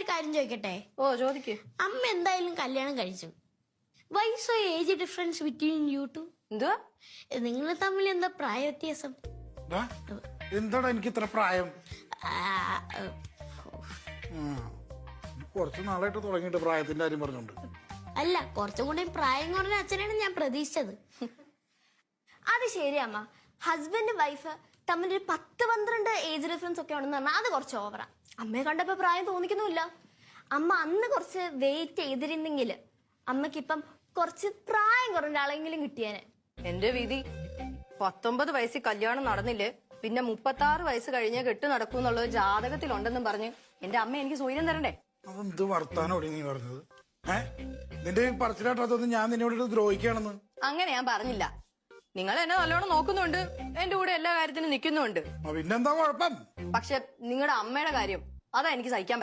ഒരു കാര്യം ചോദിക്കട്ടെ? ഓ ചോദിക്ക്. അമ്മ എന്തായാലും കല്യാണം കഴിച്ചു. Why so age difference between you two? എന്തുവാ? നിങ്ങൾ തമ്മിൽ എന്താ പ്രായ വ്യത്യാസം? എന്താടാ എനിക്ക് ഇത്ര പ്രായം? കുറച്ച് നാളായിട്ട് തുടങ്ങിയിട്ട് പ്രായത്തിന്റെ കാര്യം പറഞ്ഞോണ്ട്. അല്ല, കുറച്ചും കൂടി പ്രായം കുറഞ്ഞ അച്ഛനാണ് ഞാൻ പ്രതീക്ഷിച്ചത്. അത് ശരി അമ്മ. ഹസ്ബൻഡ് വൈഫ് തമ്മിൽ ഒരു 10-12 ഏജ് ഡിഫറൻസ് ഒക്കെ ഉണ്ടെന്ന് പറഞ്ഞാൽ അത് കുറച്ച് ഓവറാ. അമ്മയെ കണ്ടപ്പോ പ്രായം തോന്നിക്കുന്നുമില്ല. അമ്മ അന്ന് കുറച്ച് വെയിറ്റ് ചെയ്തിരുന്നെങ്കിൽ അമ്മക്കിപ്പം കുറച്ച് പ്രായം കുറഞ്ഞ ആളെങ്കിലും കിട്ടിയേനെ. എന്റെ വിധി 19 വയസ്സിൽ കല്യാണം നടന്നില്ലേ, പിന്നെ 36 വയസ്സ് കഴിഞ്ഞേ കെട്ട് നടക്കൂ എന്നുള്ളത് ജാതകത്തിലുണ്ടെന്നും പറഞ്ഞ് എന്റെ അമ്മ എനിക്ക് സൂര്യം തരണ്ടേ? അതെന്ത് വർത്താനോടി നീ പറഞ്ഞത്? നിന്റെ പറച്ചിലാട്ടതൊന്നും ഞാൻ നിന്നോട് ദ്രോഹിക്കുകയാണെന്ന് അങ്ങനെ ഞാൻ പറഞ്ഞില്ല. നിങ്ങൾ എന്നെ നല്ലോണം നോക്കുന്നുണ്ട്, എന്റെ കൂടെ എല്ലാ കാര്യത്തിനും നിൽക്കുന്നുണ്ട്. പിന്നെന്താ കുഴപ്പം? പക്ഷെ നിങ്ങളുടെ അമ്മയുടെ കാര്യം അതാ എനിക്ക് സഹിക്കാൻ